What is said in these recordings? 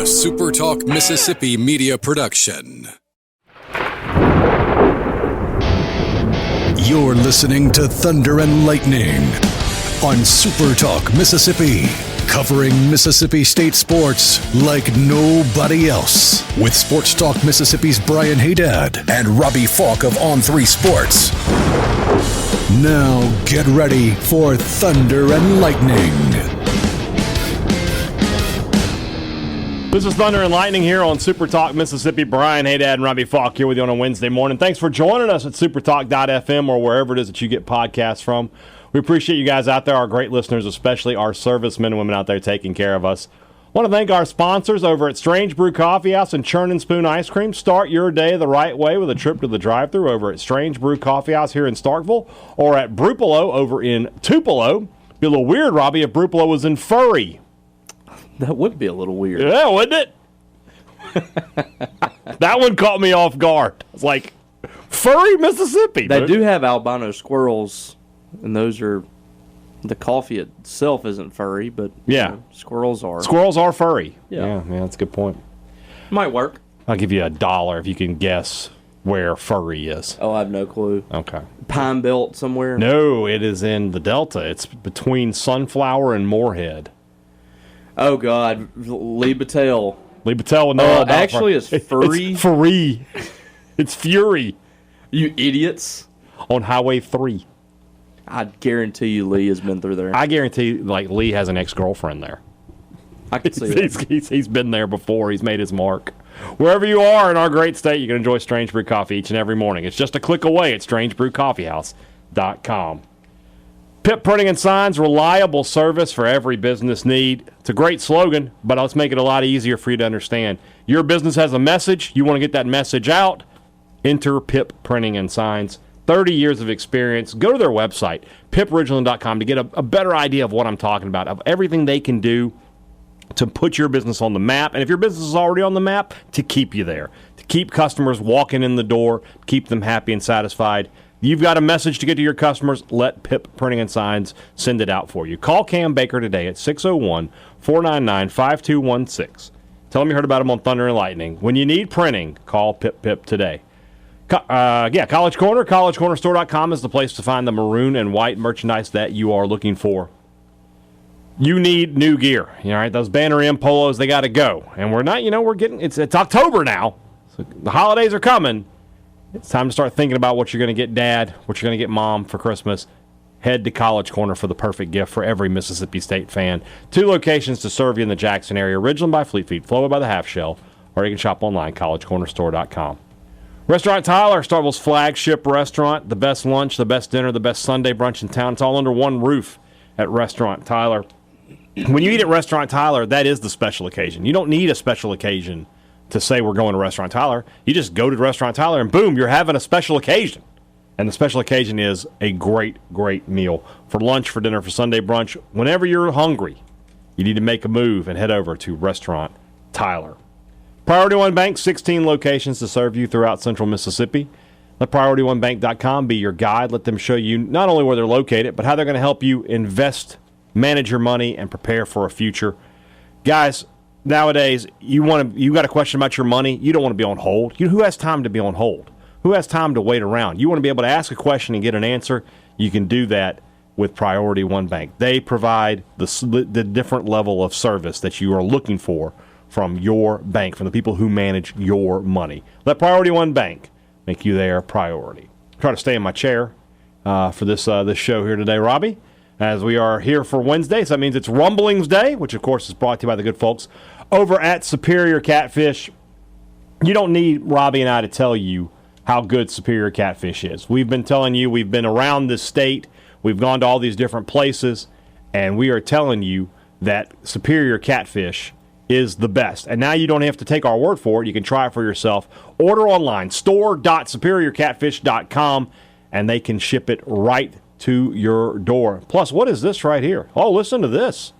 SuperTalk Mississippi Media Production. You're listening to Thunder and Lightning on SuperTalk Mississippi, covering Mississippi State sports like nobody else. With SportsTalk Mississippi's Brian Hadad and Robbie Faulk of On3 Sports. Now get ready for Thunder and Lightning. This is Thunder and Lightning here on SuperTalk Mississippi. Brian Hadad and Robbie Faulk here with you on a Wednesday morning. Thanks for joining us at supertalk.fm or wherever it is that you get podcasts from. We appreciate you guys out there, our great listeners, especially our servicemen and women out there taking care of us. I want to thank our sponsors over at Strange Brew Coffee House and Churn and Spoon Ice Cream. Start your day the right way with a trip to the drive-thru over at Strange Brew Coffee House here in Starkville or at Brupolo over in Tupelo. Be a little weird, Robbie, if Brupolo was in Furry. That would be a little weird. Yeah, wouldn't it? That one caught me off guard. It's like, Furry, Mississippi. They do have albino squirrels, and those are, the coffee itself isn't furry, but yeah, you know, squirrels are. Squirrels are furry. Yeah, that's a good point. Might work. I'll give you $1 if you can guess where Furry is. Oh, I have no clue. Okay. Pine Belt somewhere? No, it is in the Delta. It's between Sunflower and Moorhead. Oh, God. Lee Battelle. Lee Battelle would know. Actually, it's furry. It's furry. It's Fury. You idiots. On Highway 3. I guarantee you Lee has been through there. I guarantee Lee has an ex-girlfriend there. I can see that. He's been there before. He's made his mark. Wherever you are in our great state, you can enjoy Strange Brew Coffee each and every morning. It's just a click away at strangebrewcoffeehouse.com. Pip Printing and Signs, reliable service for every business need. It's a great slogan, but let's make it a lot easier for you to understand. Your business has a message. You want to get that message out. Enter Pip Printing and Signs. 30 years of experience. Go to their website, pipridgeland.com, to get a better idea of what I'm talking about, of everything they can do to put your business on the map. And if your business is already on the map, to keep you there, to keep customers walking in the door, keep them happy and satisfied. You've got a message to get to your customers. Let Pip Printing and Signs send it out for you. Call Cam Baker today at 601-499-5216. Tell them you heard about him on Thunder and Lightning. When you need printing, call Pip today. College Corner. CollegeCornerStore.com is the place to find the maroon and white merchandise that you are looking for. You need new gear. All right, those Banner M polos, they got to go. And we're not, we're getting, it's October now. So the holidays are coming. It's time to start thinking about what you're going to get Dad, what you're going to get Mom for Christmas. Head to College Corner for the perfect gift for every Mississippi State fan. 2 locations to serve you in the Jackson area. Ridgeland by Fleet Feet, Flowood by the Half Shell, or you can shop online, collegecornerstore.com. Restaurant Tyler, Starkville's flagship restaurant. The best lunch, the best dinner, the best Sunday brunch in town. It's all under one roof at Restaurant Tyler. When you eat at Restaurant Tyler, that is the special occasion. You don't need a special occasion to say we're going to Restaurant Tyler. You just go to Restaurant Tyler and boom, you're having a special occasion. And the special occasion is a great, great meal for lunch, for dinner, for Sunday brunch. Whenever you're hungry, you need to make a move and head over to Restaurant Tyler. Priority One Bank, 16 locations to serve you throughout central Mississippi. Let PriorityOneBank.com be your guide. Let them show you not only where they're located, but how they're going to help you invest, manage your money, and prepare for a future. Guys, nowadays, you got a question about your money, you don't want to be on hold. Who has time to be on hold? Who has time to wait around? You want to be able to ask a question and get an answer. You can do that with Priority One Bank. They provide the different level of service that you are looking for from your bank, from the people who manage your money. Let Priority One Bank make you their priority. Try to stay in my chair for this show here today, Robbie, as we are here for Wednesday. So that means it's Rumblings Day, which, of course, is brought to you by the good folks over at Superior Catfish. You don't need Robbie and I to tell you how good Superior Catfish is. We've been telling you, we've been around this state, we've gone to all these different places, and we are telling you that Superior Catfish is the best. And now you don't have to take our word for it. You can try it for yourself. Order online, store.superiorcatfish.com, and they can ship it right to your door. Plus, what is this right here? Oh, listen to this.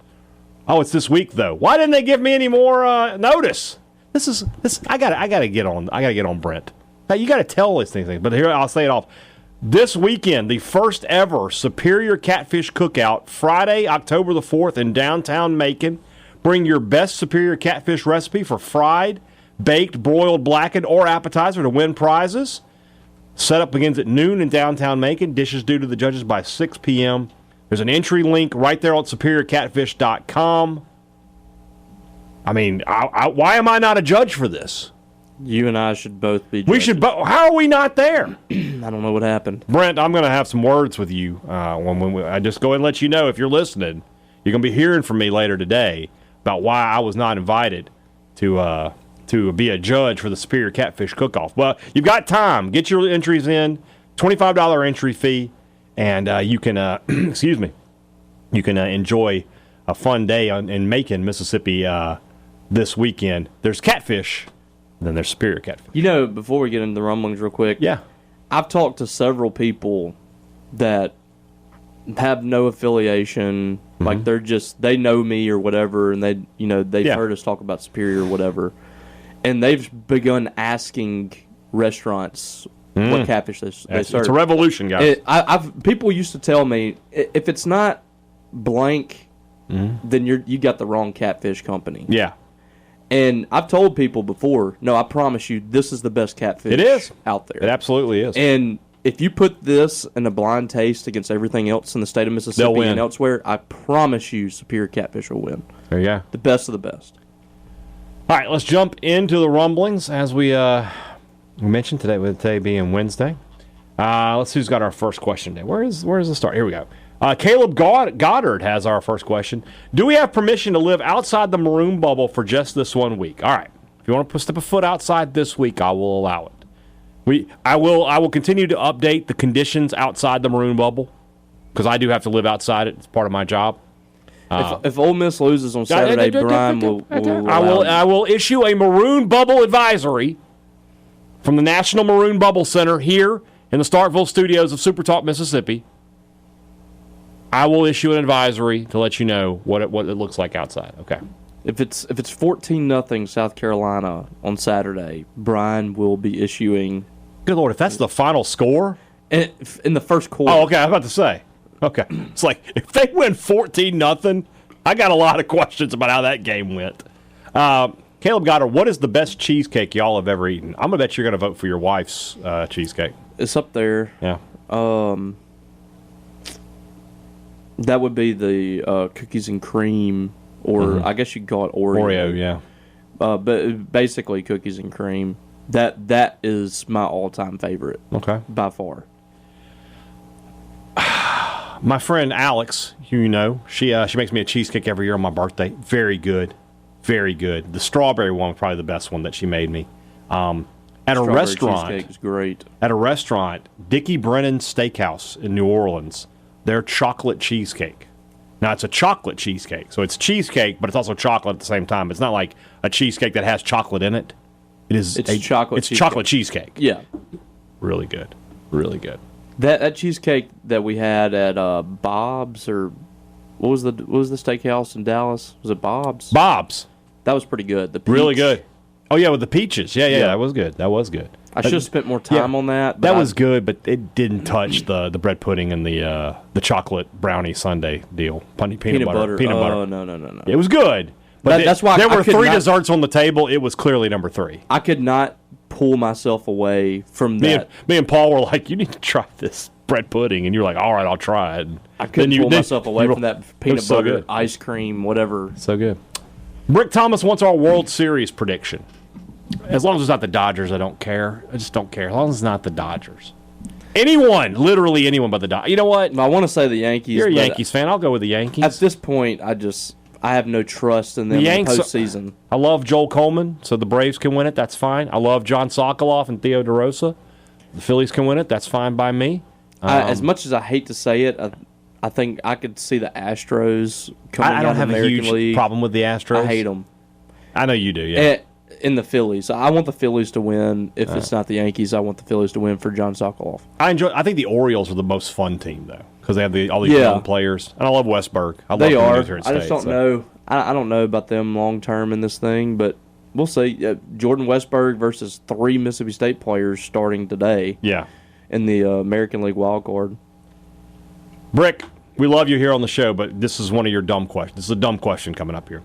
Oh, it's this week though. Why didn't they give me any more notice? This. I gotta get on Brent. Now, you got to tell these things. But here, I'll say it off. This weekend, the first ever Superior Catfish Cookout, Friday, October the 4th in downtown Macon. Bring your best Superior Catfish recipe for fried, baked, broiled, blackened, or appetizer to win prizes. Setup begins at noon in downtown Macon. Dishes due to the judges by 6 p.m. There's an entry link right there on SuperiorCatfish.com. I mean, why am I not a judge for this? You and I should both be judges. We should. How are we not there? I don't know what happened. Brent, I'm going to have some words with you. I just go ahead and let you know if you're listening. You're going to be hearing from me later today about why I was not invited to be a judge for the Superior Catfish Cook-Off. Well, you've got time. Get your entries in. $25 entry fee, and you can excuse me. You can enjoy a fun day in Macon, Mississippi this weekend. There's catfish. And then there's Superior Catfish. You know, before we get into the rumblings real quick, yeah, I've talked to several people that have no affiliation, like they know me or whatever, and they've heard us talk about Superior or whatever, and they've begun asking restaurants what catfish they serve. It's a revolution, guys. People used to tell me, if it's not blank, then you got the wrong catfish company. Yeah. And I've told people before, no, I promise you, this is the best catfish it is out there. It absolutely is. And if you put this in a blind taste against everything else in the state of Mississippi and elsewhere, I promise you Superior Catfish will win. There you go. The best of the best. All right, let's jump into the rumblings as we mentioned today, with today being Wednesday. Let's see who's got our first question today. Where's the start? Here we go. Caleb Goddard has our first question. Do we have permission to live outside the maroon bubble for just this 1 week? All right. If you want to step a foot outside this week, I will allow it. I will continue to update the conditions outside the maroon bubble because I do have to live outside it. It's part of my job. If Ole Miss loses on Saturday, Brian will I will issue a maroon bubble advisory from the National Maroon Bubble Center here in the Starkville studios of SuperTalk Mississippi. I will issue an advisory to let you know what it looks like outside. Okay. If it's 14-0 South Carolina on Saturday, Brian will be issuing. Good Lord, if that's the final score in the first quarter. Oh, okay. I was about to say. Okay, it's like if they win 14-0, I got a lot of questions about how that game went. Caleb Goddard, what is the best cheesecake y'all have ever eaten? I'm gonna bet you're gonna vote for your wife's cheesecake. It's up there. Yeah. That would be the cookies and cream, or I guess you could call it Oreo. Oreo, yeah. But basically cookies and cream. That is my all-time favorite. Okay. By far. My friend Alex, who you know, she makes me a cheesecake every year on my birthday. Very good. Very good. The strawberry one was probably the best one that she made me. At a restaurant. Cheesecake is great. At a restaurant, Dickie Brennan Steakhouse in New Orleans, their chocolate cheesecake. Now, it's a chocolate cheesecake. So it's cheesecake, but it's also chocolate at the same time. It's not like a cheesecake that has chocolate in it. It's chocolate cheesecake. Yeah. Really good. Really good. That cheesecake that we had at Bob's, or what was the steakhouse in Dallas? Was it Bob's? Bob's. That was pretty good. The peach. Really good. Oh yeah, with the peaches. Yeah, that was good. That was good. I should have spent more time on that. That was good, but it didn't touch the bread pudding and the chocolate brownie sundae deal. Peanut butter. Oh no. It was good. But that's why there were three desserts on the table. It was clearly number 3. I could not pull myself away from that. Me and Paul were like, "You need to try this bread pudding," and you're like, "All right, I'll try it." I couldn't pull myself away from that peanut butter, ice cream, whatever. So good. Brick Thomas wants our World Series prediction. As long as it's not the Dodgers, I don't care. I just don't care. As long as it's not the Dodgers. Anyone, literally anyone but the Dodgers. You know what? I want to say the Yankees. You're a Yankees fan. I'll go with the Yankees. At this point, I have no trust in them in the postseason. I love Joel Coleman, so the Braves can win it. That's fine. I love John Sokoloff and Theo DeRosa. The Phillies can win it. That's fine by me. As much as I hate to say it, I think I could see the Astros coming out of the American League. I don't have a huge problem with the Astros. I hate them. I know you do, yeah. In the Phillies. I want the Phillies to win. If it's not the Yankees, I want the Phillies to win for John Sokoloff. I think the Orioles are the most fun team, though, because they have all these young players. And I love Westberg. They are. I just don't know. I don't know about them long term in this thing, but we'll see. Jordan Westberg versus 3 Mississippi State players starting today. Yeah. In the American League wild card. Brick, we love you here on the show, but this is one of your dumb questions. This is a dumb question coming up here.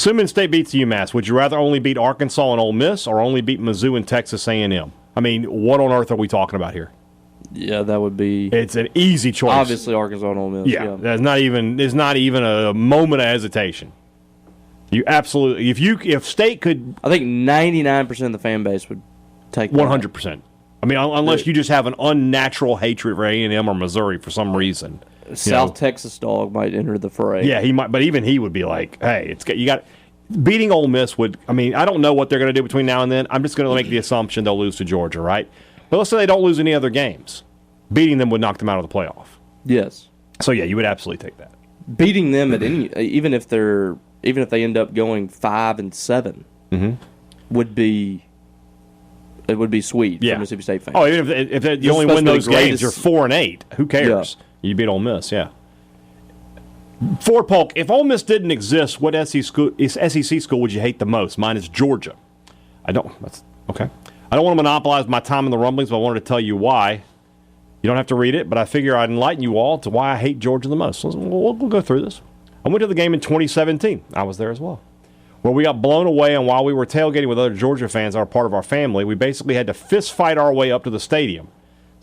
Assuming State beats UMass, would you rather only beat Arkansas and Ole Miss or only beat Mizzou and Texas A&M? I mean, what on earth are we talking about here? Yeah, that would be. It's an easy choice. Obviously, Arkansas and Ole Miss. Yeah, there's not even a moment of hesitation. You absolutely. If State could, I think 99% of the fan base would take 100%. I mean, unless you just have an unnatural hatred for A&M or Missouri for some reason. South Texas dog might enter the fray. Yeah, he might, but even he would be like, "Hey, you got beating Ole Miss would." I mean, I don't know what they're going to do between now and then. I'm just going to make the assumption they'll lose to Georgia, right? But let's say they don't lose any other games. Beating them would knock them out of the playoff. Yes. So yeah, you would absolutely take that. Beating them at any, even if they end up going 5-7, would be. It would be sweet for Mississippi State fans. Oh, even if you only win those games, you're 4-8. Who cares? Yeah. You beat Ole Miss, yeah. Ford Polk, if Ole Miss didn't exist, what SEC school would you hate the most? Mine is Georgia. That's okay. I don't want to monopolize my time in the Rumblings, but I wanted to tell you why. You don't have to read it, but I figure I'd enlighten you all to why I hate Georgia the most. We'll go through this. I went to the game in 2017. I was there as well. Where we got blown away, and while we were tailgating with other Georgia fans that are part of our family, we basically had to fist fight our way up to the stadium.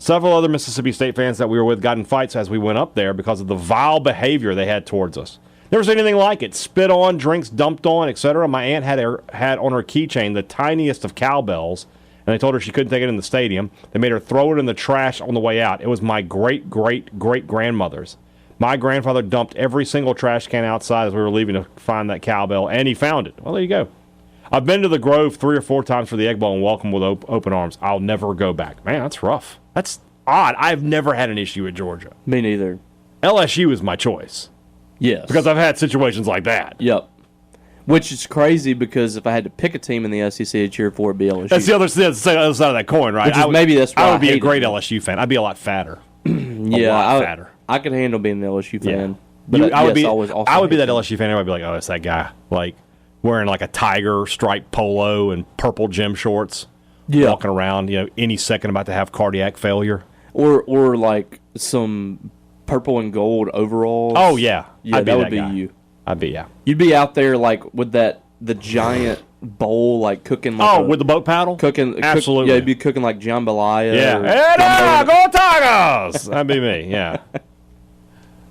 Several other Mississippi State fans that we were with got in fights as we went up there because of the vile behavior they had towards us. Never seen anything like it. Spit on, drinks dumped on, etc. My aunt had on her keychain the tiniest of cowbells, and they told her she couldn't take it in the stadium. They made her throw it in the trash on the way out. It was my great-great-great-grandmother's. My grandfather dumped every single trash can outside as we were leaving to find that cowbell, and he found it. Well, there you go. I've been to the Grove 3 or 4 times for the Egg Bowl and welcome with open arms. I'll never go back. Man, that's rough. That's odd. I've never had an issue with Georgia. Me neither. LSU is my choice. Yes. Because I've had situations like that. Yep. Which is crazy because if I had to pick a team in the SEC to cheer for, it'd be LSU. That's the other side of that coin, right? Maybe that's why I would be a great LSU fan. I'd be a lot fatter. Fatter. I could handle being an LSU fan. Yeah. But I would be that LSU fan. Everybody would be like, oh, it's that guy. Like, wearing like a tiger striped polo and purple gym shorts. Yeah. Walking around, any second about to have cardiac failure. Or like some purple and gold overalls. Oh, yeah. Yeah, that would be you. I'd be, yeah. You'd be out there like with the giant bowl, like cooking. Like with the boat paddle? Cooking. Absolutely. You'd be cooking like jambalaya. Yeah. Go Tigers! That'd be me, yeah.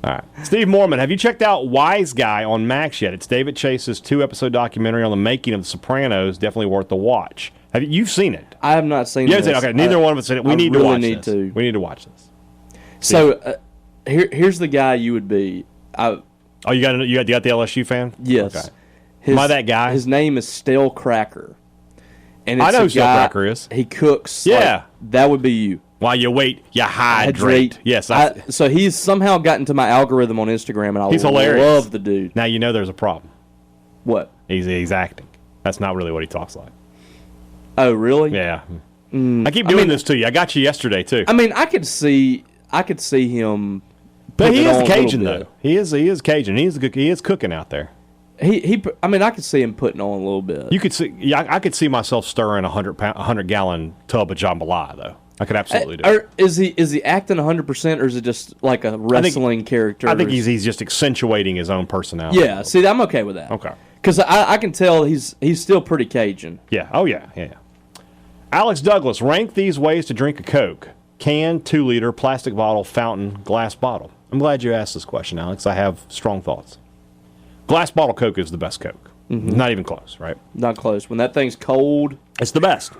All right. Steve Mormon, have you checked out Wise Guy on Max yet? It's David Chase's 2-episode documentary on the making of The Sopranos. Definitely worth the watch. You've seen it? I have not seen it. Okay, neither one of us seen it. We need to watch this. We need to watch this. So here's the guy you would be. You got the LSU fan? Yes. Okay. Am I that guy? His name is Stale Cracker. And it's I know who Stale Cracker is. He cooks. Yeah. That would be you. While you wait, you hydrate. Yes. So he's somehow gotten to my algorithm on Instagram, and he's hilarious. Love the dude. Now you know there's a problem. What? He's acting. That's not really what he talks like. Oh, really? Yeah. I keep doing this to you. I got you yesterday too. I mean, I could see him. But he is Cajun though. He is Cajun. He is cooking out there. I could see him putting on a little bit. You could see. Yeah, I could see myself stirring a 100-gallon tub of jambalaya though. I could absolutely do it. Is he acting 100%, or is it just like a wrestling character? I think he's just accentuating his own personality. Yeah, see, I'm okay with that. Okay. Because I can tell he's still pretty Cajun. Yeah. Oh, yeah. Alex Douglas, rank these ways to drink a Coke. Can, 2-liter, plastic bottle, fountain, glass bottle. I'm glad you asked this question, Alex. I have strong thoughts. Glass bottle Coke is the best Coke. Mm-hmm. Not even close, right? Not close. When that thing's cold, it's the best.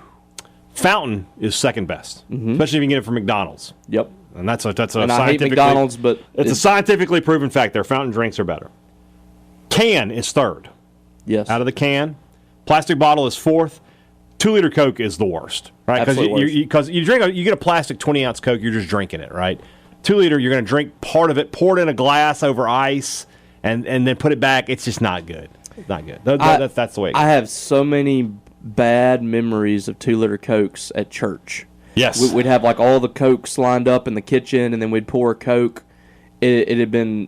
Fountain is second best, especially if you can get it from McDonald's. Yep. And that's a and scientifically, I hate McDonald's, but it's a scientifically proven fact. Their fountain drinks are better. Can is third. Yes. Out of the can. Plastic bottle is fourth. 2-liter Coke is the worst, right? Because you get a plastic 20-ounce Coke, you're just drinking it, right? 2-liter, you're going to drink part of it, pour it in a glass over ice, and then put it back. It's just not good. It's not good. That's the way it goes. I have so many bad memories of 2-liter Cokes at church. Yes. We'd have like all the Cokes lined up in the kitchen, and then we'd pour a Coke. It had been,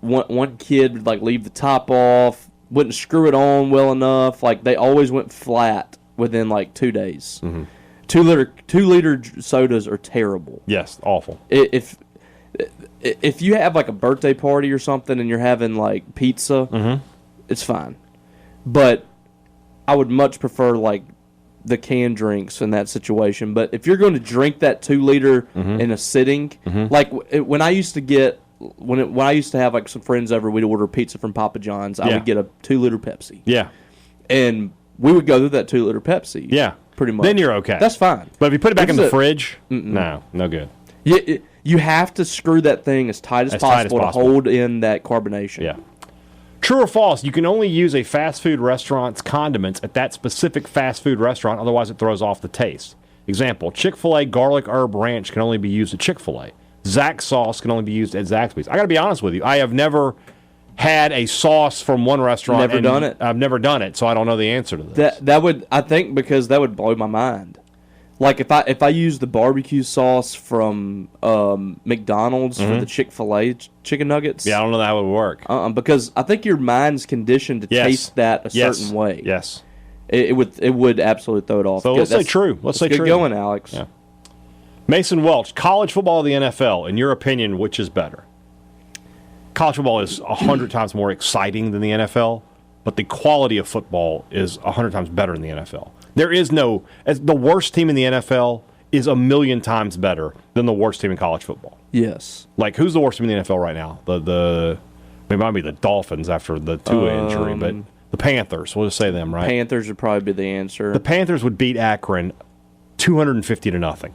one kid would like leave the top off, wouldn't screw it on well enough. Like they always went flat within like 2 days. Mm-hmm. 2-liter sodas are terrible. Yes, awful. If you have like a birthday party or something and you're having like pizza, it's fine. but I would much prefer like the canned drinks in that situation. But if you're going to drink that 2 liter in a sitting, like when I used to get when I used to have like some friends over, we'd order pizza from Papa John's. I would get a 2 liter Pepsi. Yeah, and we would go through that 2 liter Pepsi. Yeah, pretty much. Then you're okay. That's fine. But if you put it back in the fridge, no good. You have to screw that thing as tight as possible to hold in that carbonation. Yeah. True or false, you can only use a fast food restaurant's condiments at that specific fast food restaurant, otherwise it throws off the taste. Example, Chick-fil-A garlic herb ranch can only be used at Chick-fil-A. Zaxby's sauce can only be used at Zaxby's. I got to be honest with you, I have never had a sauce from one restaurant. Never done it? I've never done it, so I don't know the answer to this. That would, I think, because that would blow my mind. Like if I use the barbecue sauce from McDonald's for the Chick-fil-A chicken nuggets. Yeah, I don't know how it would work. Because I think your mind's conditioned to taste that a certain way. Yes. It would absolutely throw it off. So let's say true. Let's say get true. Going, Alex. Yeah. Mason Welch, college football or the NFL? In your opinion, which is better? College football is 100 times more exciting than the NFL, but the quality of football is 100 times better in the NFL. There is no – the worst team in the NFL is 1,000,000 times better than the worst team in college football. Yes. Like, who's the worst team in the NFL right now? It might be the Dolphins after the Tua injury, but the Panthers. We'll just say them, right? Panthers would probably be the answer. The Panthers would beat Akron 250-0.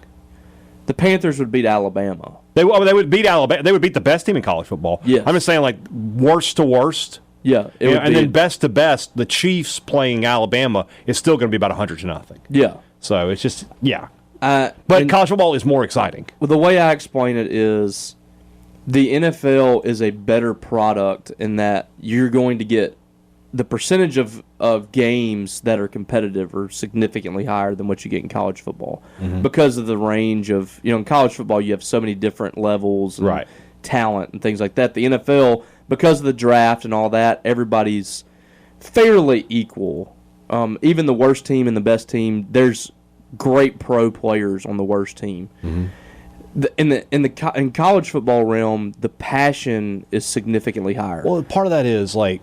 The Panthers would beat Alabama. They would beat Alabama. They would beat the best team in college football. Yes. I'm just saying, like, worst to worst. Yeah, and then best to best, the Chiefs playing Alabama is still going to be about 100-0. Yeah. So it's just but and college football is more exciting. Well, the way I explain it is, the NFL is a better product in that you're going to get the percentage of games that are competitive are significantly higher than what you get in college football because of the range of in college football you have so many different levels and talent and things like that. The NFL, because of the draft and all that, everybody's fairly equal. Even the worst team and the best team, there's great pro players on the worst team. In college football realm, the passion is significantly higher. Well, part of that is like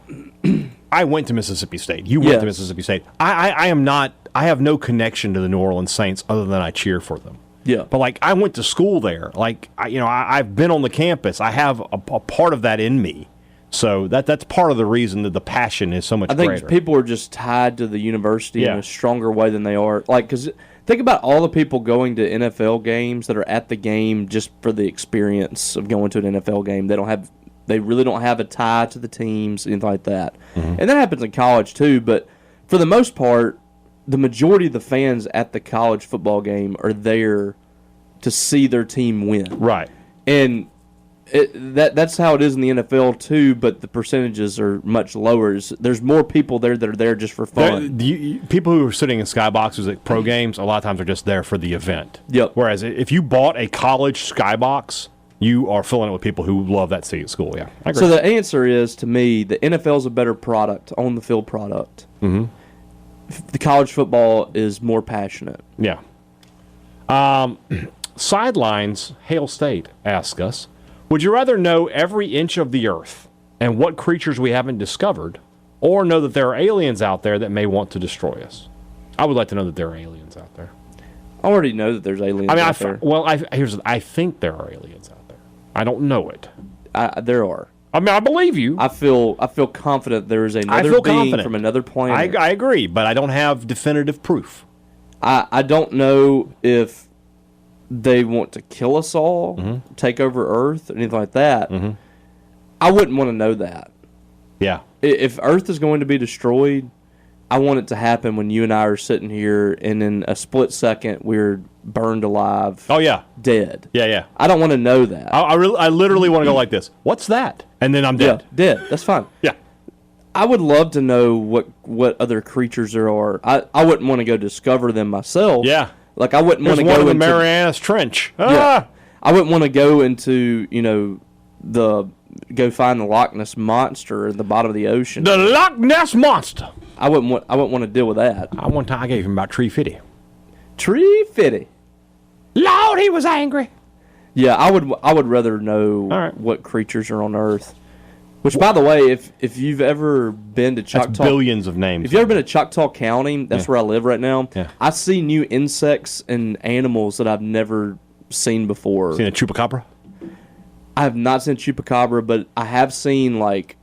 I went to Mississippi State. You went to Mississippi State. I am not. I have no connection to the New Orleans Saints other than I cheer for them. Yeah. But like I went to school there. Like I've been on the campus. I have a part of that in me. So that's part of the reason that the passion is so much greater. I think people are just tied to the university in a stronger way than they are. Like, because think about all the people going to NFL games that are at the game just for the experience of going to an NFL game. They really don't have a tie to the teams, anything like that. And that happens in college too. But for the most part, the majority of the fans at the college football game are there to see their team win. Right. And that's how it is in the NFL too, but the percentages are much lower. There's more people there that are there just for fun. People who are sitting in skyboxes at pro games, a lot of times are just there for the event. Yep. Whereas if you bought a college skybox, you are filling it with people who love that seat at school. Yeah. I agree. So the answer is, to me, the NFL is a better product, on the field product. The college football is more passionate. Yeah. Sidelines, Hale State asks us, would you rather know every inch of the earth and what creatures we haven't discovered, or know that there are aliens out there that may want to destroy us? I would like to know that there are aliens out there. I already know that there's aliens out there. Well, I think there are aliens out there. I don't know it. There are. I mean, I believe you. I feel confident there is another being from another planet. I agree, but I don't have definitive proof. I don't know if they want to kill us all, take over Earth, or anything like that. I wouldn't want to know that. Yeah. If Earth is going to be destroyed, I want it to happen when you and I are sitting here, and in a split second, we're burned alive. Oh, yeah. Dead. Yeah, yeah. I don't want to know that. I literally want to go like this. What's that? And then I'm dead. Yeah, dead. That's fine. Yeah. I would love to know what other creatures there are. I wouldn't want to go discover them myself. Yeah. Like, I wouldn't want to go into the Marianas Trench. Yeah. I wouldn't want to go into, go find the Loch Ness Monster at the bottom of the ocean. The Loch Ness Monster. I wouldn't want to deal with that. One time I gave him about $350. $350. Lord, he was angry. Yeah, I would rather know what creatures are on Earth. Which, by the way, if you've ever been to Choctaw, that's billions of names. If you've ever been to Choctaw County, that's where I live right now. Yeah. I see new insects and animals that I've never seen before. Seen a chupacabra? I have not seen chupacabra, but I have seen, like,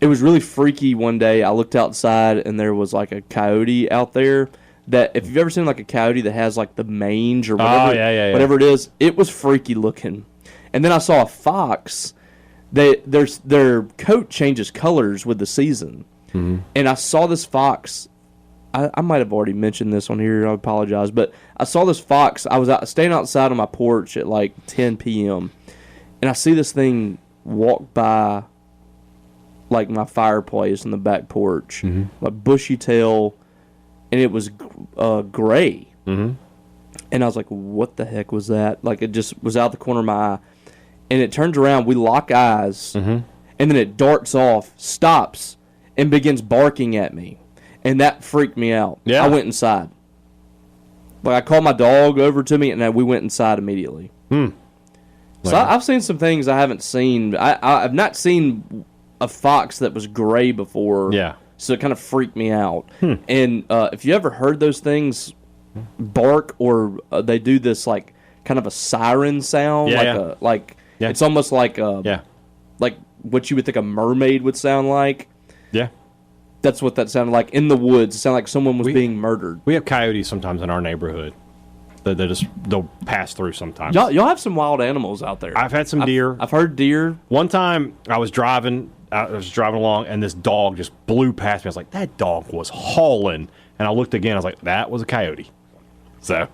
it was really freaky one day. I looked outside and there was like a coyote out there. That if you've ever seen like a coyote that has like the mange or whatever, whatever it is, it was freaky looking. And then I saw a fox. Their coat changes colors with the season, and I saw this fox. I might have already mentioned this on here. I apologize, but I saw this fox. I was staying outside on my porch at like 10 p.m. and I see this thing walk by, like my fireplace in the back porch, like bushy tail, and it was gray. And I was like, "What the heck was that?" Like it just was out the corner of my eye. And it turns around, we lock eyes, and then it darts off, stops, and begins barking at me. And that freaked me out. Yeah. I went inside. Like, I called my dog over to me, and then we went inside immediately. So I've seen some things I haven't seen. I've not seen a fox that was gray before. Yeah. So it kind of freaked me out. And if you ever heard those things bark, or they do this, like, kind of a siren sound, it's almost like like what you would think a mermaid would sound like. Yeah. That's what that sounded like in the woods. It sounded like someone was being murdered. We have coyotes sometimes in our neighborhood. They'll pass through sometimes. Y'all have some wild animals out there. I've had some deer. I've heard deer. One time I was driving along, and this dog just blew past me. I was like, that dog was hauling. And I looked again. I was like, that was a coyote. So...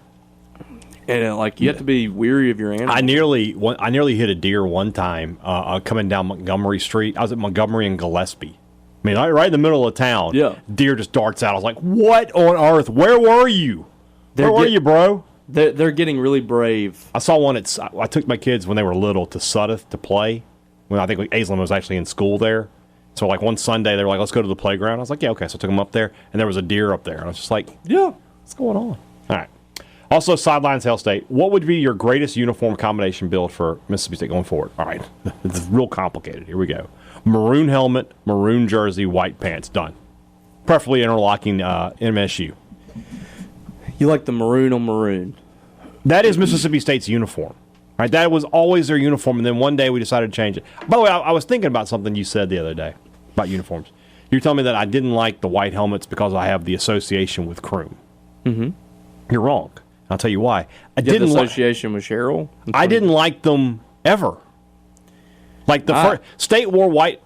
And like you have to be weary of your animals. I nearly hit a deer one time coming down Montgomery Street. I was at Montgomery and Gillespie. I mean, right in the middle of town. Yeah. Deer just darts out. I was like, "What on earth? Where were you? Where were you, bro?" They're getting really brave. I saw one. I took my kids when they were little to Sudeth to play. When I think Aislinn was actually in school there. So like one Sunday they were like, "Let's go to the playground." I was like, "Yeah, okay." So I took them up there, and there was a deer up there. And I was just like, "Yeah, what's going on?" All right. Also, Sidelines Hail State. What would be your greatest uniform combination build for Mississippi State going forward? All right. It's real complicated. Here we go. Maroon helmet, maroon jersey, white pants. Done. Preferably interlocking MSU. You like the maroon on maroon. That is Mississippi State's uniform. Right? That was always their uniform, and then one day we decided to change it. By the way, I was thinking about something you said the other day about uniforms. You're telling me that I didn't like the white helmets because I have the association with Croom. You're wrong. I'll tell you why. I didn't association with Cheryl. I didn't like them ever. Like the first State wore white.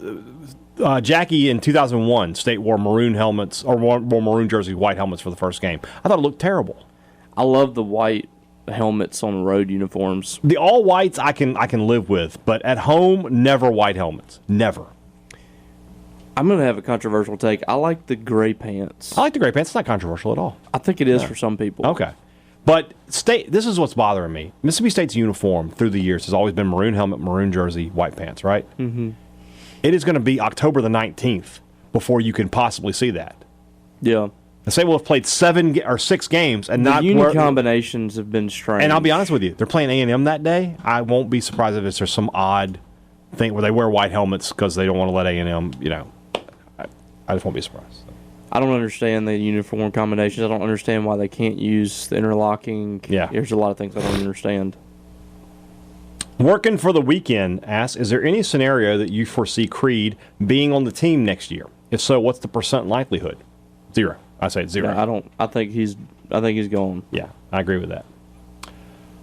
Jackie in 2001, State wore maroon helmets or wore maroon jerseys, white helmets for the first game. I thought it looked terrible. I love the white helmets on road uniforms. The all whites I can live with, but at home, never white helmets. Never. I'm going to have a controversial take. I like the gray pants. I like the gray pants. It's not controversial at all. I think it is for some people. Okay. But this is what's bothering me. Mississippi State's uniform through the years has always been maroon helmet, maroon jersey, white pants, right? It is going to be October the 19th before you can possibly see that. Yeah. The State will have played 7 or 6 games and not uni combinations have been strange. And I'll be honest with you, they're playing A&M that day. I won't be surprised if there's some odd thing where they wear white helmets because they don't want to let A&M, I just won't be surprised. I don't understand the uniform combinations. I don't understand why they can't use the interlocking. Yeah. There's a lot of things I don't understand. Working for the Weekend asks, is there any scenario that you foresee Creed being on the team next year? If so, what's the % likelihood? 0. I say it's 0. Yeah, I think he's gone. Yeah, I agree with that.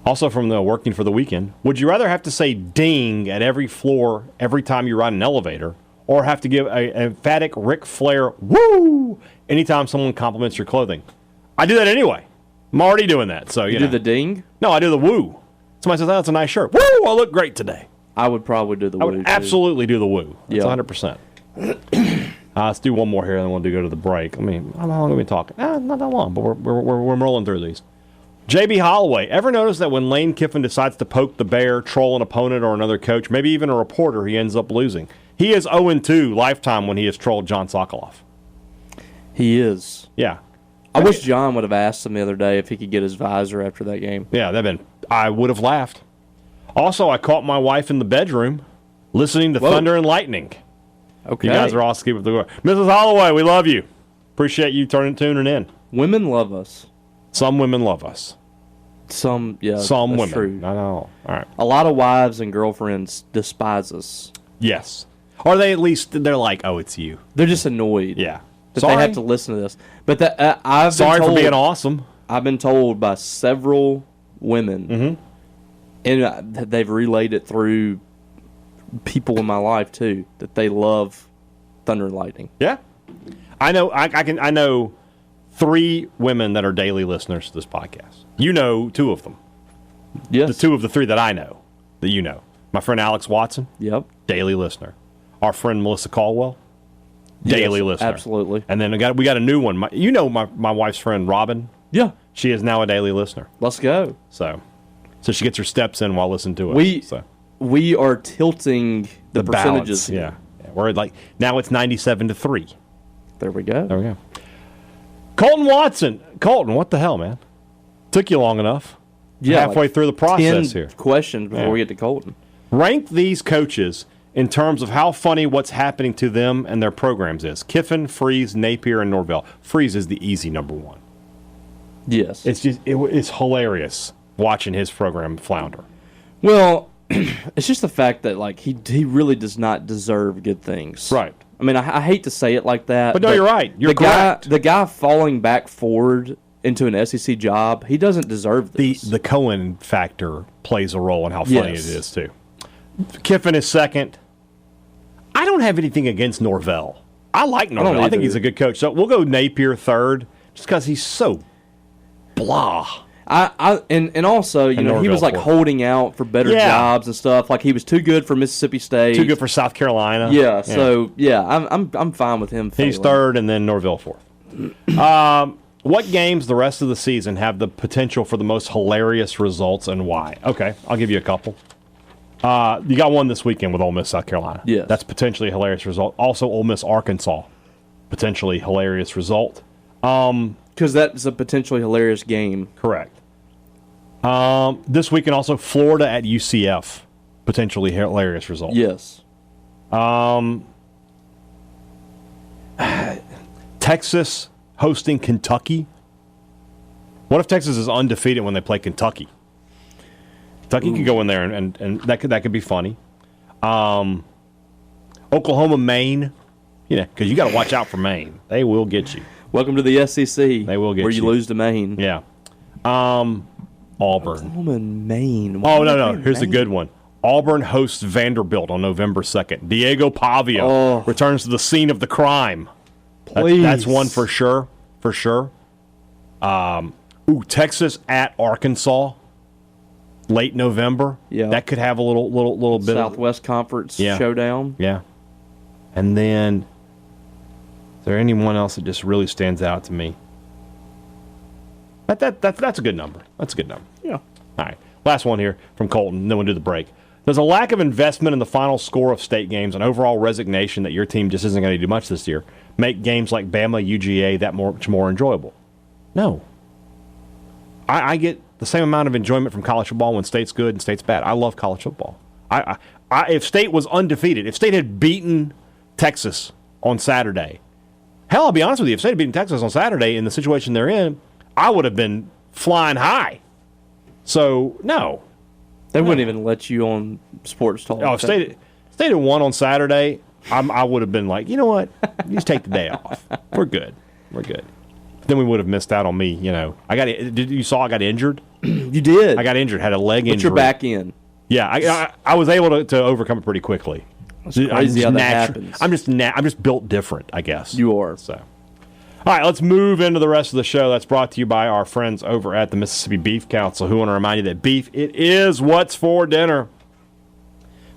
Also from the Working for the Weekend, would you rather have to say ding at every floor every time you ride an elevator, or have to give an emphatic Ric Flair woo anytime someone compliments your clothing? I do that anyway. I'm already doing that. So you do the ding? No, I do the woo. Somebody says, that's a nice shirt. Woo, I look great today. I would probably do the woo. I would absolutely do the woo. That's 100%. Let's do one more here, and then we'll go to the break. I mean, how long have we been talking? Not that long, but we're rolling through these. J.B. Holloway, ever notice that when Lane Kiffin decides to poke the bear, troll an opponent or another coach, maybe even a reporter, he ends up losing? He is 0-2 lifetime when he has trolled John Sokoloff. He is. Yeah. I wish John would have asked him the other day if he could get his visor after that game. Yeah, I would have laughed. Also, I caught my wife in the bedroom listening to Thunder and Lightning. Okay. You guys are awesome. Keep up the work. Mrs. Holloway, we love you. Appreciate you tuning in. Women love us. Some women love us. Some that's women. True. I know. All right. A lot of wives and girlfriends despise us. Yes. Or they're like, oh, it's you. They're just annoyed. Yeah. That they have to listen to this. But I've Sorry been told, for being awesome. I've been told by several women, and they've relayed it through people in my life too, that they love Thunder and Lightning. Yeah. I know. I know 3 women that are daily listeners to this podcast. You know 2 of them. Yes. The 2 of the 3 that I know, that you know. My friend Alex Watson. Yep. Daily listener. Our friend Melissa Caldwell. Daily listener. Absolutely. And then we got a new one. My wife's friend Robin. Yeah. She is now a daily listener. Let's go. So she gets her steps in while listening to it. We are tilting the percentages. Balance, yeah. We're like, now it's 97-3. There we go. There we go. Colton Watson. Colton, what the hell, man? Took you long enough. Yeah, halfway through the process 10 here. Questions before we get to Colton. Rank these coaches in terms of how funny what's happening to them and their programs is. Kiffin, Freeze, Napier, and Norvell. Freeze is the easy number 1. Yes. It's hilarious watching his program flounder. Well, it's just the fact that he really does not deserve good things. Right. I mean, I hate to say it like that. But no, you're right. You're correct. The guy falling back forward into an SEC job, he doesn't deserve this. The Cohen factor plays a role in how funny it is, too. Kiffin is second. I don't have anything against Norvell. I like Norvell. I think he's a good coach. So we'll go Napier third, just because he's so blah. And also, he was holding out for better jobs and stuff. Like he was too good for Mississippi State, too good for South Carolina. Yeah. So I'm fine with him. He's third, and then Norvell fourth. What games the rest of the season have the potential for the most hilarious results and why? Okay, I'll give you a couple. You got one this weekend with Ole Miss, South Carolina. Yes. That's potentially a hilarious result. Also, Ole Miss, Arkansas, potentially hilarious result. Because that's a potentially hilarious game. Correct. This weekend also Florida at UCF, potentially hilarious result. Yes. Texas hosting Kentucky. What if Texas is undefeated when they play Kentucky? Kentucky could go in there and that could be funny. Oklahoma, Maine, because you got to watch out for Maine. They will get you. Welcome to the SEC. They will get you. Where you lose to Maine. Yeah. Auburn. Oklahoma and Maine. Oh, no. Here's a good one. Auburn hosts Vanderbilt on November 2nd. Diego Pavia returns to the scene of the crime. Please. That's one for sure. For sure. Texas at Arkansas. Late November. Yeah. That could have a little bit Southwest Conference showdown. Yeah. And then, is there anyone else that just really stands out to me? That's a good number. That's a good number. Yeah. All right. Last one here from Colton, then we'll do the break. Does a lack of investment in the final score of state games and overall resignation that your team just isn't going to do much this year make games like Bama, UGA that much more enjoyable? No. I get the same amount of enjoyment from college football when state's good and state's bad. I love college football. If state was undefeated, if state had beaten Texas on Saturday, hell, I'll be honest with you, if state had beaten Texas on Saturday in the situation they're in, I would have been flying high. So, no. They wouldn't even let you on Sports Talk. Oh, if state had won on Saturday, I would have been like, you know what? You just take the day off. We're good. Then we would have missed out on me, You saw I got injured? You did. I got injured, had a leg injury. But you're back in. Yeah, I was able to overcome it pretty quickly. It's crazy how that happens. I'm just built different, I guess. You are. So, all right, let's move into the rest of the show. That's brought to you by our friends over at the Mississippi Beef Council, who want to remind you that beef, it is what's for dinner.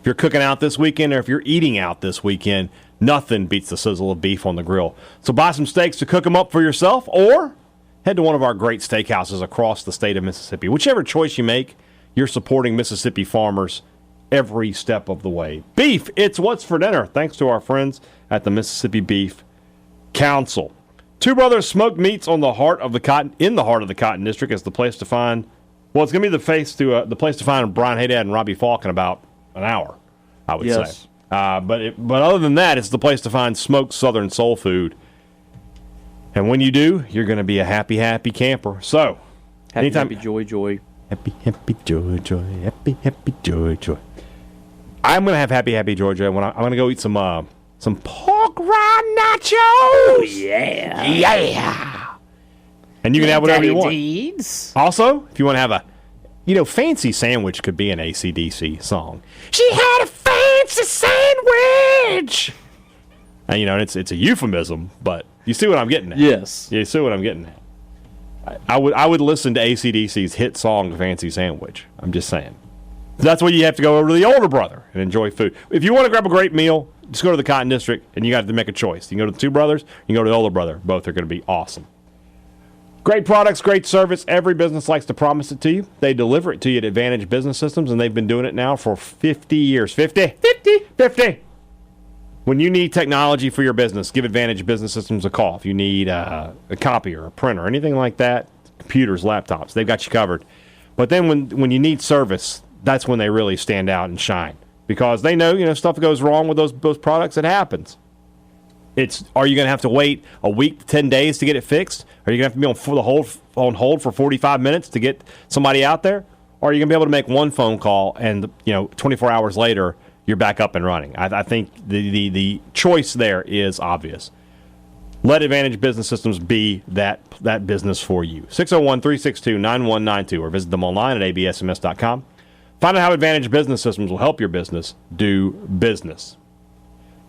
If you're cooking out this weekend or if you're eating out this weekend, nothing beats the sizzle of beef on the grill. So buy some steaks to cook them up for yourself or head to one of our great steakhouses across the state of Mississippi. Whichever choice you make, you're supporting Mississippi farmers every step of the way. Beef, it's what's for dinner, thanks to our friends at the Mississippi Beef Council. Two Brothers Smoked Meats in the heart of the Cotton District is the place to find. Well, it's going to be the place to find Brian Hadad and Robbie Faulk in about an hour, I would say. But other than that, it's the place to find smoked Southern soul food. And when you do, you're going to be a happy, happy camper. So, happy, joy, joy. Happy, happy, joy, joy. Happy, happy, joy, joy. I'm going to have happy, happy, joy, joy. I'm going to go eat some pork rind nachos. Oh, yeah. Yeah. And you can have whatever you want. Deeds. Also, if you want to have a, fancy sandwich could be an AC/DC song. She had a fancy sandwich. And, it's a euphemism, but you see what I'm getting at. Yes. You see what I'm getting at. I would listen to AC/DC's hit song, Fancy Sandwich. I'm just saying. That's where you have to go over to the older brother and enjoy food. If you want to grab a great meal, just go to the Cotton District, and you got to make a choice. You can go to the two brothers, you can go to the older brother. Both are going to be awesome. Great products, great service. Every business likes to promise it to you. They deliver it to you at Advantage Business Systems, and they've been doing it now for 50 years. 50. When you need technology for your business, give Advantage Business Systems a call. If you need a copier, a printer, anything like that, computers, laptops, they've got you covered. But then when you need service, that's when they really stand out and shine. Because they know, stuff goes wrong with those products. It happens. Are you going to have to wait a week to 10 days to get it fixed? Are you going to have to be on hold for 45 minutes to get somebody out there? Or are you going to be able to make one phone call and 24 hours later you're back up and running? I think the choice there is obvious. Let Advantage Business Systems be that business for you. 601-362-9192 or visit them online at absms.com. Find out how Advantage Business Systems will help your business do business.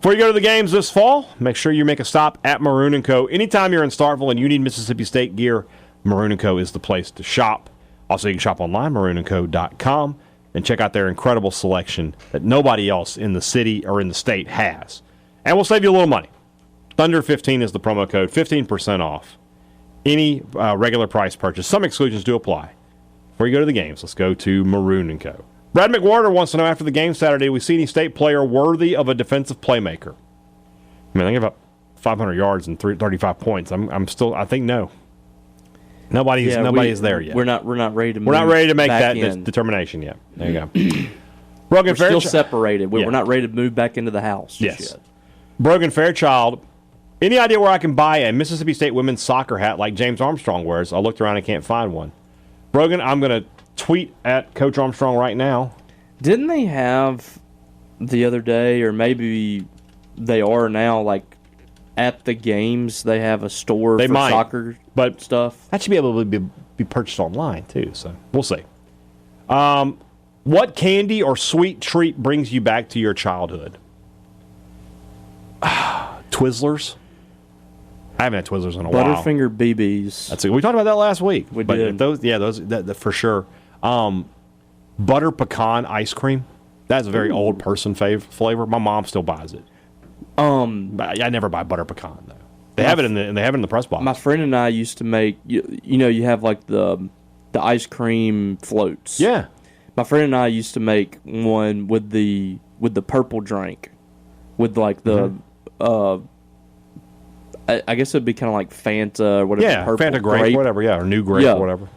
Before you go to the games this fall, make sure you make a stop at Maroon & Co. Anytime you're in Starkville and you need Mississippi State gear, Maroon & Co. is the place to shop. Also, you can shop online, maroonandco.com, and check out their incredible selection that nobody else in the city or in the state has. And we'll save you a little money. Thunder15 is the promo code, 15% off any regular price purchase. Some exclusions do apply. Before you go to the games, let's go to Maroon & Co. Brad McWhorter wants to know, after the game Saturday, we see any state player worthy of a defensive playmaker? I mean, they give up 500 yards and 35 points. I think no. Nobody is there yet. We're not ready to. We're not ready to make that in. determination yet. There you go. Brogan We're still separated. We're not ready to move back into the house. Yes. Yet. Brogan Fairchild. Any idea where I can buy a Mississippi State women's soccer hat like James Armstrong wears? I looked around and can't find one. Brogan, I'm going to tweet at Coach Armstrong right now. Didn't they have the other day, or maybe they are now, like at the games, they have a store for soccer stuff? That should be able to be purchased online, too, so we'll see. What candy or sweet treat brings you back to your childhood? Twizzlers. I haven't had Twizzlers in a while. Butterfinger BBs. That's it. We talked about that last week. We did. Those for sure. Butter pecan ice cream. That's a very old person flavor. My mom still buys it. But I never buy butter pecan though. They have it in the press box. My friend and I used to make. You have like the ice cream floats. Yeah. My friend and I used to make one with the purple drink, with like the. I guess it'd be kind of like Fanta or whatever. Yeah, Fanta grape, whatever. Yeah, or new grape, or whatever.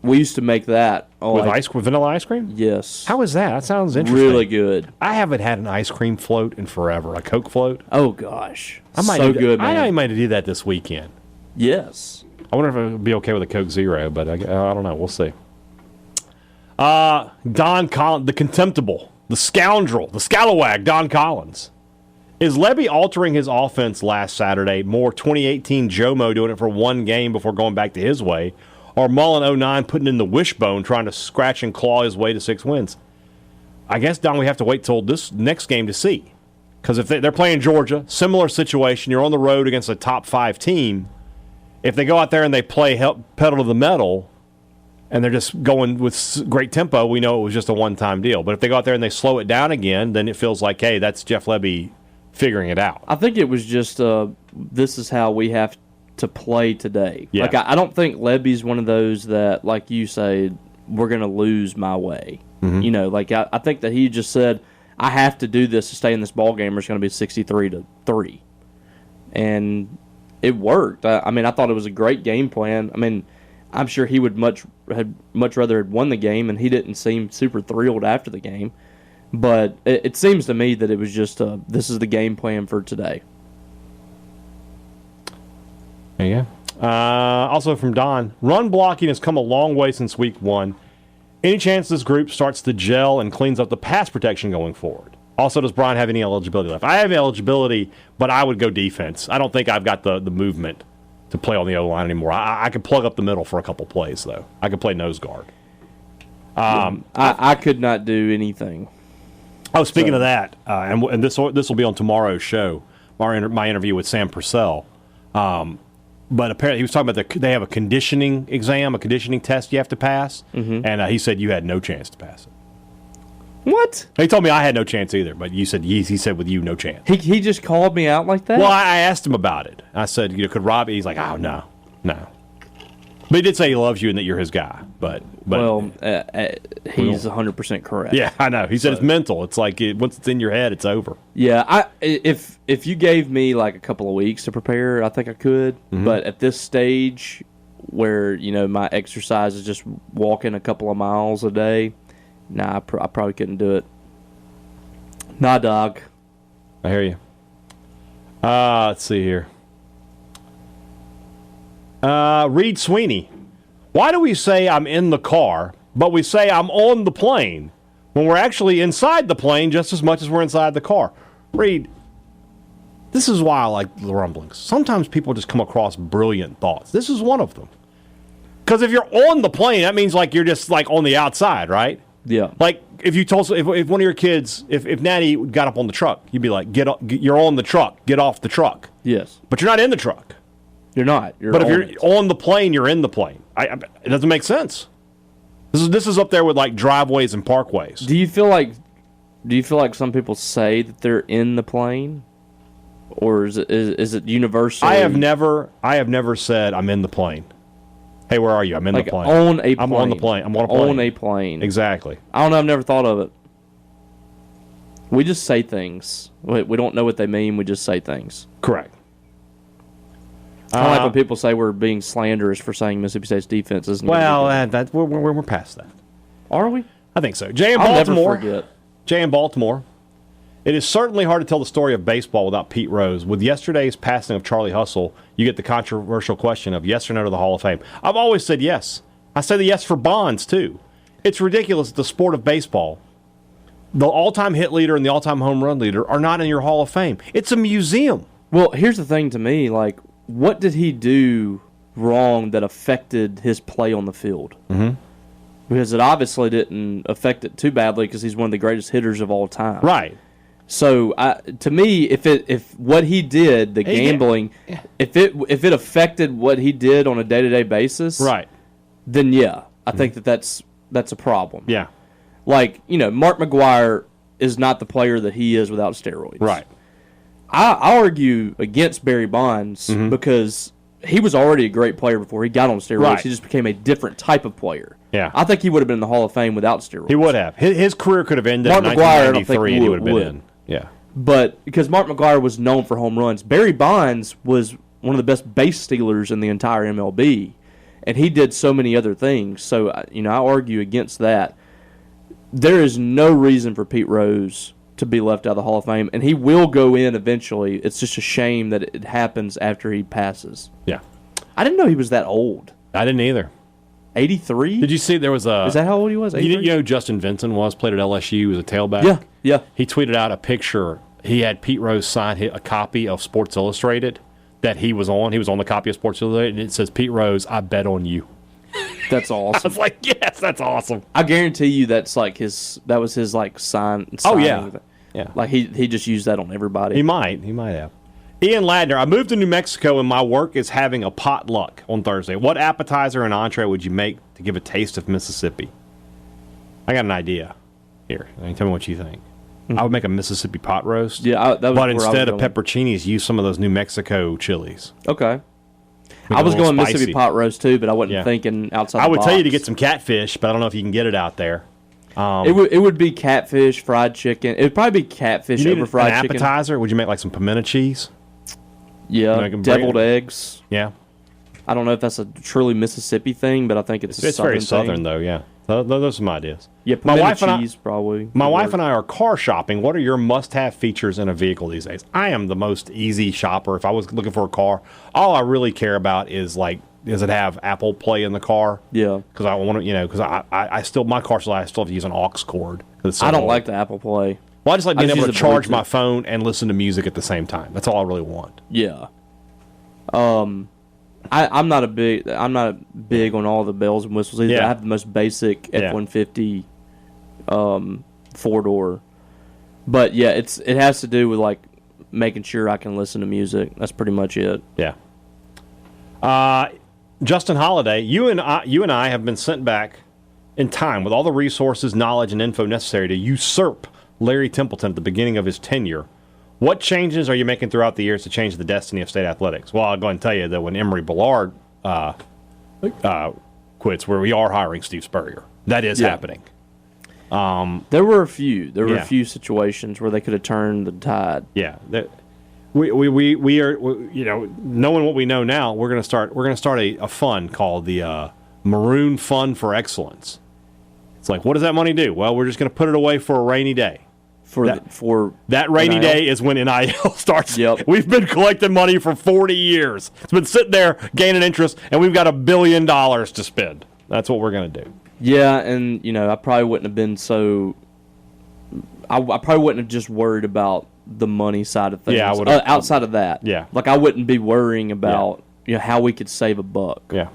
We used to make that with vanilla ice cream. Yes. How is that? That sounds interesting. Really good. I haven't had an ice cream float in forever. A Coke float. Oh gosh, good, man. I might do that this weekend. Yes. I wonder if it would be okay with a Coke Zero, but I don't know. We'll see. Don Collins, the contemptible, the scoundrel, the scalawag, Don Collins. Is Levy altering his offense last Saturday, more 2018 Jomo doing it for one game before going back to his way, or Mullen 09 putting in the wishbone trying to scratch and claw his way to 6 wins? I guess, Don, we have to wait till this next game to see. Because if they're playing Georgia, similar situation, you're on the road against a top 5 team. If they go out there and they play pedal to the metal and they're just going with great tempo, we know it was just a one-time deal. But if they go out there and they slow it down again, then it feels like, hey, that's Jeff Levy figuring it out. I think it was just this is how we have to play today. Yeah. Like I don't think Levy's one of those that, like you say, we're going to lose my way. Mm-hmm. I think that he just said, I have to do this to stay in this ball game, or it's going to be 63-3, and it worked. I mean, I thought it was a great game plan. I mean, I'm sure he would much rather had won the game, and he didn't seem super thrilled after the game. But it seems to me that it was just this is the game plan for today. There you go. Also from Don, run blocking has come a long way since week 1. Any chance this group starts to gel and cleans up the pass protection going forward? Also, does Brian have any eligibility left? I have eligibility, but I would go defense. I don't think I've got the movement to play on the O-line anymore. I could plug up the middle for a couple plays, though. I could play nose guard. I could not do anything. Oh, speaking of that, and this will be on tomorrow's show, my interview with Sam Purcell. But apparently he was talking about they have a conditioning exam, a conditioning test you have to pass, and he said you had no chance to pass it. What? He told me I had no chance either, but he said with you, no chance. He just called me out like that? Well, I asked him about it. I said, could Robbie? He's like, oh, no. But he did say he loves you and that you're his guy. But he's 100% correct. Yeah, I know. He said it's mental. It's like once it's in your head, it's over. Yeah, if you gave me like a couple of weeks to prepare, I think I could. But at this stage, where my exercise is just walking a couple of miles a day, nah, I probably couldn't do it. Nah, dog. I hear you. Let's see here. Reed Sweeney. Why do we say I'm in the car, but we say I'm on the plane when we're actually inside the plane just as much as we're inside the car? Reed, this is why I like the Rumblings. Sometimes people just come across brilliant thoughts. This is one of them. Because if you're on the plane, that means like you're just like on the outside, right? Yeah. Like if you told if one of your kids, if Natty got up on the truck, you'd be like, you're on the truck, get off the truck. Yes. But you're not in the truck. You're not. But if you're on the plane, you're in the plane. It doesn't make sense. This is up there with like driveways and parkways. Do you feel like some people say that they're in the plane, or is it universal? I have never said I'm in the plane. Hey, where are you? I'm in the plane. On a plane. I'm on the plane. I'm on a plane. On a plane. Exactly. I don't know. I've never thought of it. We just say things. We don't know what they mean. We just say things. Correct. Kind of like when people say we're being slanderous for saying Mississippi State's defense isn't. Well, we're past that. Are we? I think so. Jay in I'll Baltimore. never forget. Jay in Baltimore. It is certainly hard to tell the story of baseball without Pete Rose. With yesterday's passing of Charlie Hustle, you get the controversial question of yes or no to the Hall of Fame. I've always said yes. I say the yes for Bonds, too. It's ridiculous that the sport of baseball, the all-time hit leader and the all-time home run leader are not in your Hall of Fame. It's a museum. Well, here's the thing to me, like, what did he do wrong that affected his play on the field? Mm-hmm. Because it obviously didn't affect it too badly because he's one of the greatest hitters of all time. Right. So, to me, if what he did, the gambling, if it affected what he did on a day-to-day basis, right, then yeah, I think that's a problem. Yeah. Like, Mark McGwire is not the player that he is without steroids. Right. I argue against Barry Bonds because he was already a great player before he got on steroids. Right. He just became a different type of player. Yeah. I think he would have been in the Hall of Fame without steroids. He would have. His career could have ended Mark in McGwire, 1993 and he would have been in. Yeah. But because Mark McGwire was known for home runs, Barry Bonds was one of the best base stealers in the entire MLB. And he did so many other things. So, I argue against that. There is no reason for Pete Rose to be left out of the Hall of Fame, and he will go in eventually. It's just a shame that it happens after he passes. Yeah. I didn't know he was that old. I didn't either. 83? Did you see there was a... Is that how old he was? 83? You know who Justin Vincent was? Played at LSU as a tailback? Yeah, yeah. He tweeted out a picture. He had Pete Rose sign a copy of Sports Illustrated that he was on. He was on the copy of Sports Illustrated, and it says, Pete Rose, I bet on you. That's awesome. I was like, yes, that's awesome. I guarantee you that was his like sign. Oh yeah, yeah. Like he just used that on everybody. He might have. Ian Ladner, I moved to New Mexico and my work is having a potluck on Thursday. What appetizer and entree would you make to give a taste of Mississippi? I got an idea. Here, tell me what you think. I would make a Mississippi pot roast. Yeah, but instead of pepperoncinis, use some of those New Mexico chilies. Okay. I was going spicy. Mississippi pot roast too, but I wasn't thinking outside. I would the tell box. you to get some catfish, but I don't know if you can get it out there. It would be catfish, fried chicken. It would probably be catfish over fried chicken. An appetizer? Would you make like some pimento cheese? Yeah, deviled eggs. Yeah. I don't know if that's a truly Mississippi thing, but I think it's very southern thing. though. Yeah. Those are some ideas. Yeah, my wife and cheese probably. My wife and I are car shopping. What are your must-have features in a vehicle these days? I am the most easy shopper. If I was looking for a car, all I really care about is like, does it have Apple Play in the car? Yeah. Because I want to, because I still, my car I still have to use an aux cord. I don't like the Apple Play. Well, I just like being able to charge my phone and listen to music at the same time. That's all I really want. Yeah. I'm not big on all the bells and whistles either. Yeah. I have the most basic F-150 4-door. But yeah, it has to do with like making sure I can listen to music. That's pretty much it. Yeah. Justin Holiday, you and I have been sent back in time with all the resources, knowledge, and info necessary to usurp Larry Templeton at the beginning of his tenure. What changes are you making throughout the years to change the destiny of state athletics? Well, I'll go and tell you that when Emory Ballard quits, where we are hiring Steve Spurrier, that is happening. There were a few situations where they could have turned the tide. Yeah, we are knowing what we know now. We're going to start a fund called the Maroon Fund for Excellence. It's like, what does that money do? Well, we're just going to put it away for a rainy day. For that rainy NIL? day is when NIL starts. Yep. We've been collecting money for 40 years. It's been sitting there gaining interest, and we've got $1 billion to spend. That's what we're going to do. Yeah, and I probably wouldn't have been so. I probably wouldn't have just worried about the money side of things. Yeah, I would outside of that. Yeah, like I wouldn't be worrying about how we could save a buck. Yeah.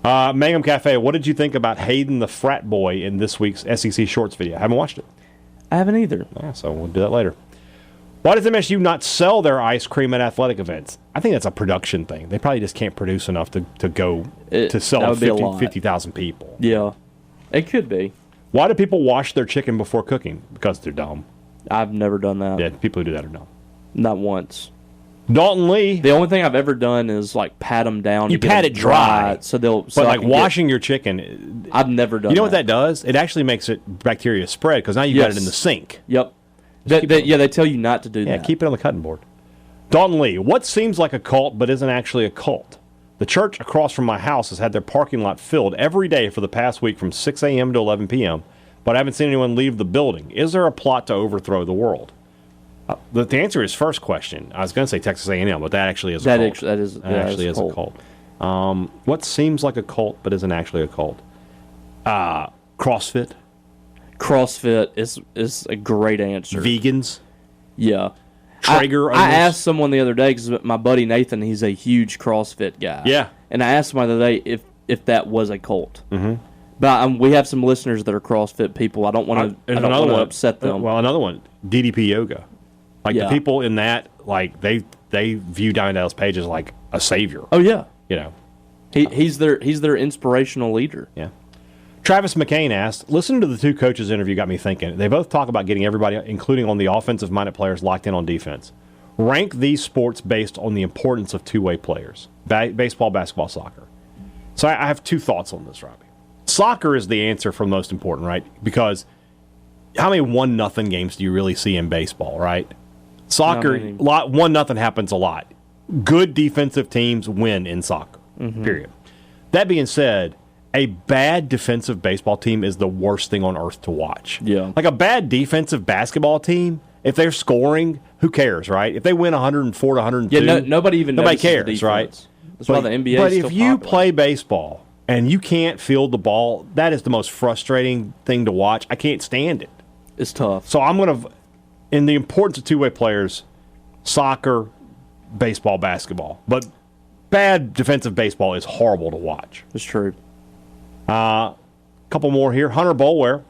Mangum Cafe, what did you think about Hayden the frat boy in this week's SEC Shorts video? I haven't watched it. I haven't either. Yeah, so we'll do that later. Why does MSU not sell their ice cream at athletic events? I think that's a production thing. They probably just can't produce enough to sell 50,000 people. Yeah, it could be. Why do people wash their chicken before cooking? Because they're dumb. I've never done that. Yeah, people who do that are dumb. Not once. Dalton Lee. The only thing I've ever done is like pat them down. You pat it dry, so they'll. But like washing your chicken, I've never done. You know what that does? It actually makes bacteria spread because now you've got it in the sink. Yep. They tell you not to do that. Yeah, keep it on the cutting board. Dalton Lee, what seems like a cult but isn't actually a cult? The church across from my house has had their parking lot filled every day for the past week from 6 a.m. to 11 p.m., but I haven't seen anyone leave the building. Is there a plot to overthrow the world? The answer is first question. I was going to say Texas A&M, but that actually is a cult. That actually is a cult. What seems like a cult but isn't actually a cult? CrossFit. CrossFit is a great answer. Vegans. Yeah. Traeger. I asked someone the other day because my buddy Nathan, he's a huge CrossFit guy. Yeah. And I asked him the other day if that was a cult. Mm-hmm. But we have some listeners that are CrossFit people. I don't want to upset them. Well, another one, DDP Yoga. Like the people in that, like they view Diamond Dallas Page as like a savior. Oh yeah, he's their inspirational leader. Yeah. Travis McCain asked, listening to the two coaches' interview got me thinking. They both talk about getting everybody, including on the offensive-minded players, locked in on defense. Rank these sports based on the importance of two-way players: baseball, basketball, soccer. So I have two thoughts on this, Robbie. Soccer is the answer for most important, right? Because how many 1-0 games do you really see in baseball, right? Soccer, 1-0 happens a lot. Good defensive teams win in soccer, period. That being said, a bad defensive baseball team is the worst thing on earth to watch. Yeah. Like a bad defensive basketball team, if they're scoring, who cares, right? If they win 104 to 102, nobody cares, right? That's why the NBA But is if still you popular. play baseball and you can't field the ball, that is the most frustrating thing to watch. I can't stand it. It's tough. So I'm going to, in the importance of two-way players, soccer, baseball, basketball. But bad defensive baseball is horrible to watch. It's true. Couple more here. Hunter Bolware.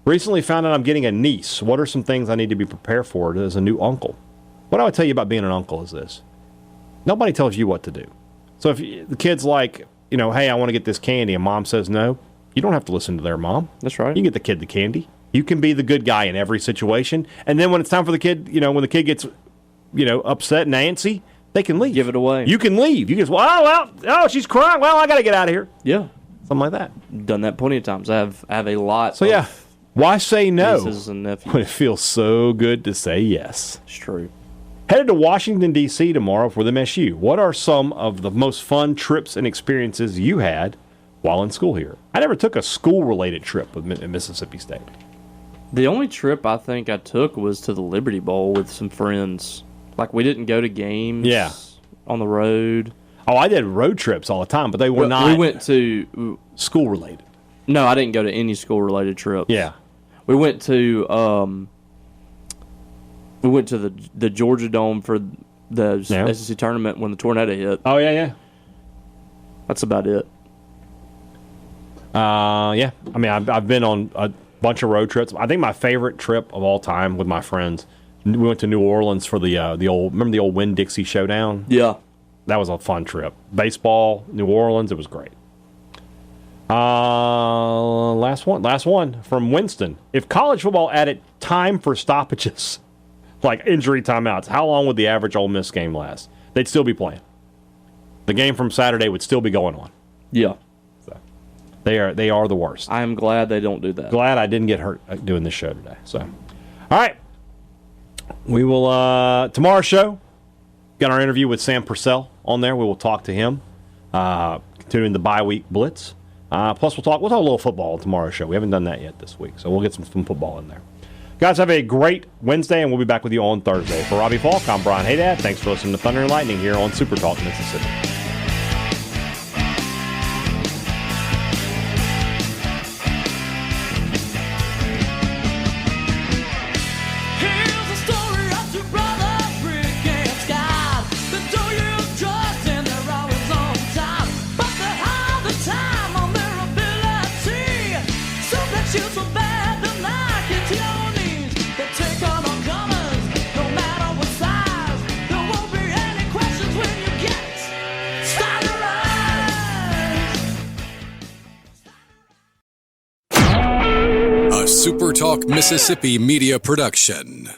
Recently found out I'm getting a niece. What are some things I need to be prepared for as a new uncle? What I would tell you about being an uncle is this. Nobody tells you what to do. So if the kid's like, hey, I want to get this candy, and mom says no, you don't have to listen to their mom. That's right. You can get the kid the candy. You can be the good guy in every situation. And then when it's time for the kid, when the kid gets, upset and antsy, they can leave. Give it away. You can leave. You can just, she's crying. Well, I got to get out of here. Yeah. Something like that. Done that plenty of times. I have a lot. So yeah, why say no nieces and nephews. when it feels so good to say yes? It's true. Headed to Washington, D.C. tomorrow for the MSU. What are some of the most fun trips and experiences you had while in school here. I never took a school-related trip at Mississippi State. The only trip I think I took was to the Liberty Bowl with some friends. Like, we didn't go to games on the road. Oh, I did road trips all the time, but they were not. We went to school-related. No, I didn't go to any school-related trips. Yeah. We went to the Georgia Dome for the SEC tournament when the tornado hit. Oh, yeah. That's about it. Yeah. I mean, I've been on a bunch of road trips. I think my favorite trip of all time with my friends, we went to New Orleans for the old, remember the old Winn-Dixie Showdown? Yeah. That was a fun trip. Baseball, New Orleans, it was great. Last one from Winston. If college football added time for stoppages, like injury timeouts, how long would the average Ole Miss game last? They'd still be playing. The game from Saturday would still be going on. Yeah. So they are the worst. I am glad they don't do that. Glad I didn't get hurt doing this show today. So, all right. We will, tomorrow's show, got our interview with Sam Purcell on there. We will talk to him, continuing the bye week blitz. Plus, we'll talk a little football on tomorrow's show. We haven't done that yet this week, so we'll get some football in there. Guys, have a great Wednesday, and we'll be back with you on Thursday. For Robbie Faulk, I'm Brian Hadad. Thanks for listening to Thunder and Lightning here on SuperTalk Mississippi. SuperTalk Mississippi Media Production.